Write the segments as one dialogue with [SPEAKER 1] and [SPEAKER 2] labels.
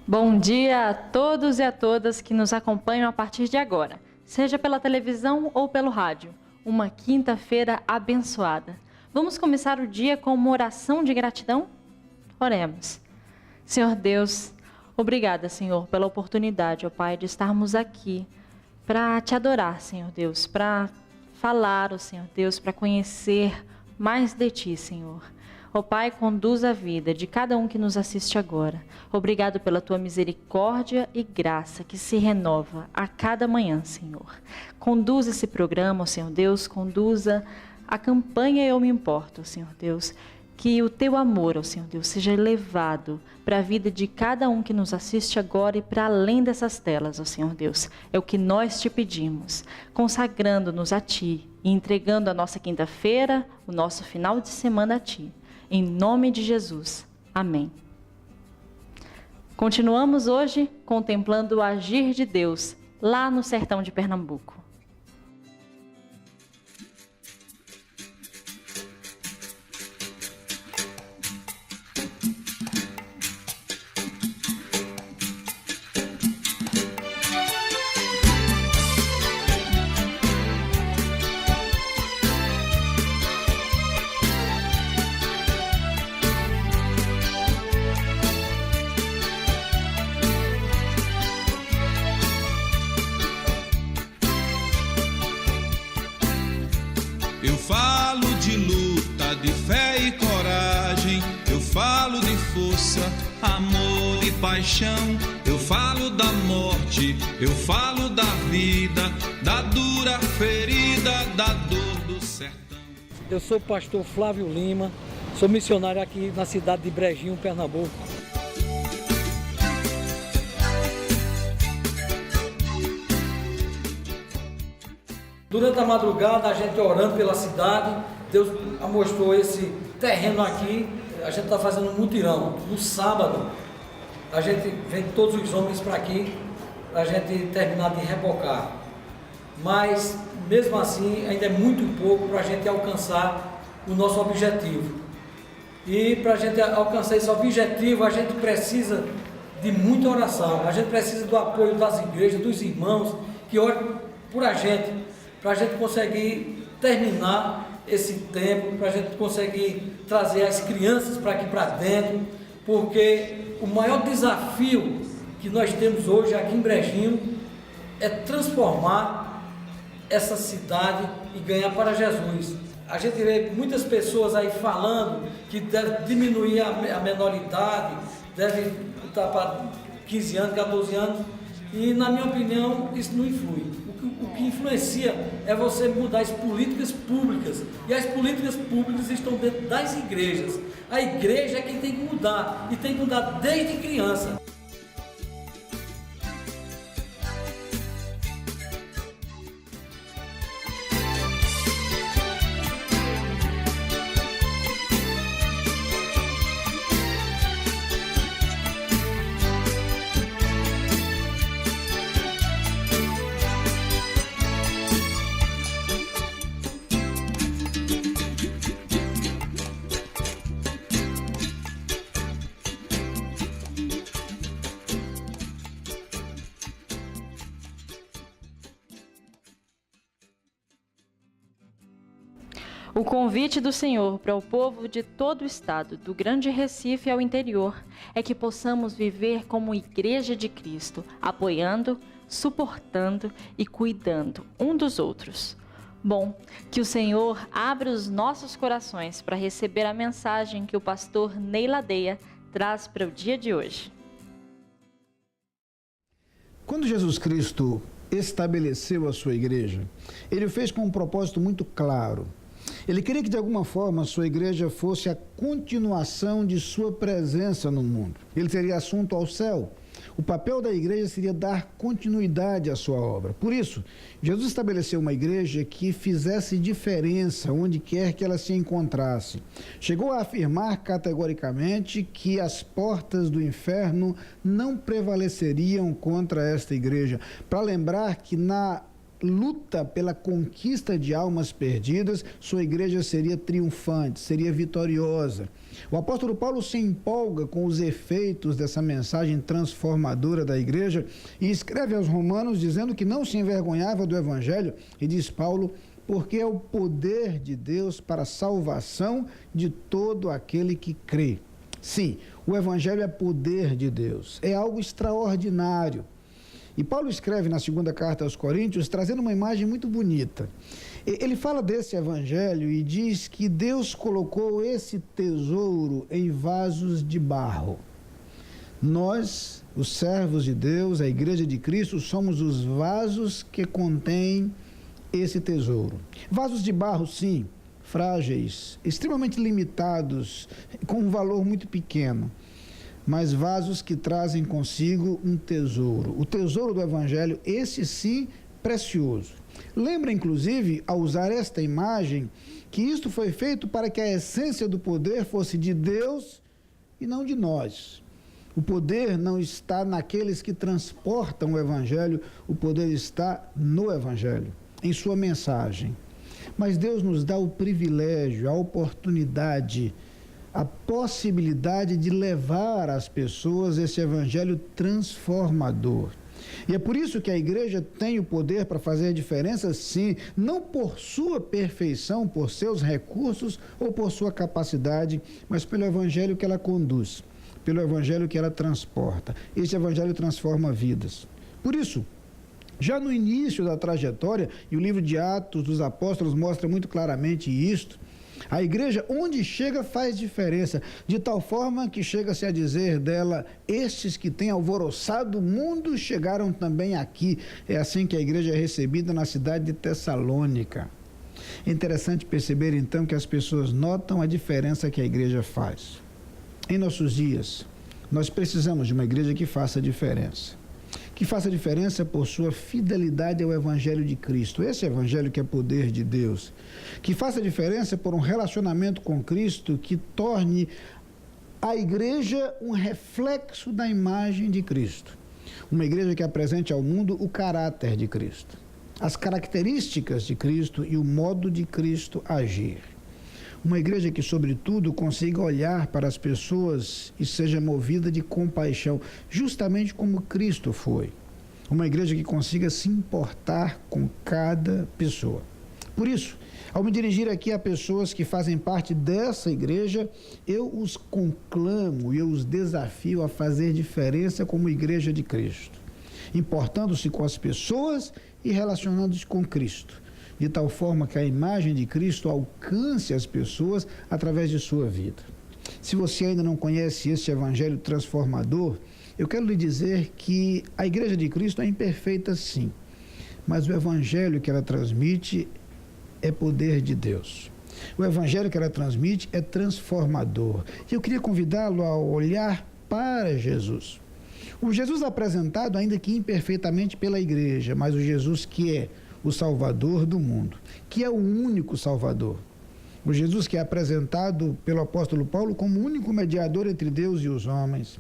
[SPEAKER 1] Bom dia a todos e a todas que nos acompanham a partir de agora, seja pela televisão ou pelo rádio. Uma quinta-feira abençoada. Vamos começar o dia com uma oração de gratidão? Oremos. Senhor Deus, obrigada, Senhor, pela oportunidade, ó Pai, de estarmos aqui para te adorar, Senhor Deus, para falar, ó Senhor Deus, para conhecer mais de ti, Senhor. Ó Pai, conduz a vida de cada um que nos assiste agora. Obrigado pela tua misericórdia e graça que se renova a cada manhã, Senhor. Conduza esse programa, ó Senhor Deus, conduza a campanha Eu Me Importo, ó Senhor Deus. Que o teu amor, ó Senhor Deus, seja elevado para a vida de cada um que nos assiste agora e para além dessas telas, ó Senhor Deus. É o que nós te pedimos, consagrando-nos a ti e entregando a nossa quinta-feira, o nosso final de semana a ti. Em nome de Jesus. Amém. Continuamos hoje contemplando o agir de Deus lá no sertão de Pernambuco.
[SPEAKER 2] Eu falo de luta, de fé e coragem. Eu falo de força, amor e paixão. Eu falo da morte, eu falo da vida, da dura ferida, da dor do sertão.
[SPEAKER 3] Eu sou o pastor Flávio Lima, sou missionário aqui na cidade de Brejinho, Pernambuco. Durante a madrugada, a gente orando pela cidade, Deus mostrou esse terreno aqui, a gente está fazendo um mutirão. No sábado, a gente vem todos os homens para aqui, para a gente terminar de rebocar. Mas, mesmo assim, ainda é muito pouco para a gente alcançar o nosso objetivo. E para a gente alcançar esse objetivo, a gente precisa de muita oração, a gente precisa do apoio das igrejas, dos irmãos, que orem por a gente, para a gente conseguir terminar esse tempo, para a gente conseguir trazer as crianças para aqui para dentro, porque o maior desafio que nós temos hoje aqui em Brejinho é transformar essa cidade e ganhar para Jesus. A gente vê muitas pessoas aí falando que deve diminuir a menoridade, deve estar para 15 anos, 14 anos, e na minha opinião isso não influi. O que influencia é você mudar as políticas públicas, e as políticas públicas estão dentro das igrejas. A igreja é quem tem que mudar, e tem que mudar desde criança.
[SPEAKER 1] O convite do Senhor para o povo de todo o estado, do Grande Recife ao interior, é que possamos viver como Igreja de Cristo, apoiando, suportando e cuidando um dos outros. Bom, que o Senhor abra os nossos corações para receber a mensagem que o pastor Ney Ladeia traz para o dia de hoje.
[SPEAKER 4] Quando Jesus Cristo estabeleceu a sua igreja, ele o fez com um propósito muito claro. Ele queria que, de alguma forma, a sua igreja fosse a continuação de sua presença no mundo. Ele teria assunto ao céu. O papel da igreja seria dar continuidade à sua obra. Por isso, Jesus estabeleceu uma igreja que fizesse diferença onde quer que ela se encontrasse. Chegou a afirmar categoricamente que as portas do inferno não prevaleceriam contra esta igreja. Para lembrar que na luta pela conquista de almas perdidas, sua igreja seria triunfante, seria vitoriosa. O apóstolo Paulo se empolga com os efeitos dessa mensagem transformadora da igreja e escreve aos Romanos dizendo que não se envergonhava do evangelho, e diz Paulo, porque é o poder de Deus para a salvação de todo aquele que crê. Sim, o evangelho é poder de Deus, é algo extraordinário. E Paulo escreve na segunda carta aos Coríntios, trazendo uma imagem muito bonita. Ele fala desse evangelho e diz que Deus colocou esse tesouro em vasos de barro. Nós, os servos de Deus, a igreja de Cristo, somos os vasos que contêm esse tesouro. Vasos de barro, sim, frágeis, extremamente limitados, com um valor muito pequeno, mas vasos que trazem consigo um tesouro. O tesouro do evangelho, esse sim, precioso. Lembra, inclusive, ao usar esta imagem, que isto foi feito para que a essência do poder fosse de Deus e não de nós. O poder não está naqueles que transportam o evangelho, o poder está no evangelho, em sua mensagem. Mas Deus nos dá o privilégio, a oportunidade, a possibilidade de levar às pessoas esse evangelho transformador. E é por isso que a igreja tem o poder para fazer diferença, sim, não por sua perfeição, por seus recursos ou por sua capacidade, mas pelo evangelho que ela conduz, pelo evangelho que ela transporta. Esse evangelho transforma vidas. Por isso, já no início da trajetória, e o livro de Atos dos Apóstolos mostra muito claramente isto, a igreja, onde chega, faz diferença, de tal forma que chega-se a dizer dela, estes que têm alvoroçado o mundo chegaram também aqui. É assim que a igreja é recebida na cidade de Tessalônica. É interessante perceber então que as pessoas notam a diferença que a igreja faz. Em nossos dias, nós precisamos de uma igreja que faça diferença. Que faça diferença por sua fidelidade ao Evangelho de Cristo, esse Evangelho que é poder de Deus. Que faça diferença por um relacionamento com Cristo que torne a igreja um reflexo da imagem de Cristo. Uma igreja que apresente ao mundo o caráter de Cristo, as características de Cristo e o modo de Cristo agir. Uma igreja que, sobretudo, consiga olhar para as pessoas e seja movida de compaixão, justamente como Cristo foi. Uma igreja que consiga se importar com cada pessoa. Por isso, ao me dirigir aqui a pessoas que fazem parte dessa igreja, eu os conclamo e eu os desafio a fazer diferença como igreja de Cristo, importando-se com as pessoas e relacionando-se com Cristo, de tal forma que a imagem de Cristo alcance as pessoas através de sua vida. Se você ainda não conhece esse evangelho transformador, eu quero lhe dizer que a igreja de Cristo é imperfeita, sim, mas o evangelho que ela transmite é poder de Deus. O evangelho que ela transmite é transformador. E eu queria convidá-lo a olhar para Jesus. O Jesus apresentado, ainda que imperfeitamente pela igreja, mas o Jesus que é o Salvador do mundo, que é o único Salvador. O Jesus que é apresentado pelo apóstolo Paulo como o único mediador entre Deus e os homens,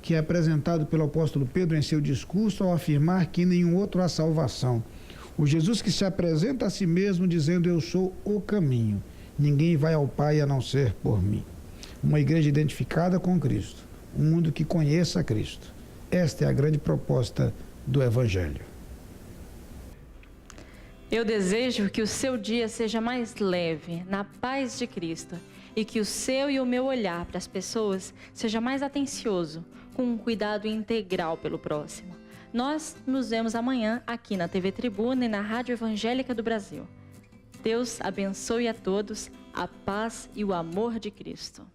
[SPEAKER 4] que é apresentado pelo apóstolo Pedro em seu discurso ao afirmar que em nenhum outro há salvação. O Jesus que se apresenta a si mesmo dizendo, eu sou o caminho, ninguém vai ao Pai a não ser por mim. Uma igreja identificada com Cristo, um mundo que conheça Cristo. Esta é a grande proposta do Evangelho.
[SPEAKER 1] Eu desejo que o seu dia seja mais leve, na paz de Cristo, e que o seu e o meu olhar para as pessoas seja mais atencioso, com um cuidado integral pelo próximo. Nós nos vemos amanhã aqui na TV Tribuna e na Rádio Evangélica do Brasil. Deus abençoe a todos, a paz e o amor de Cristo.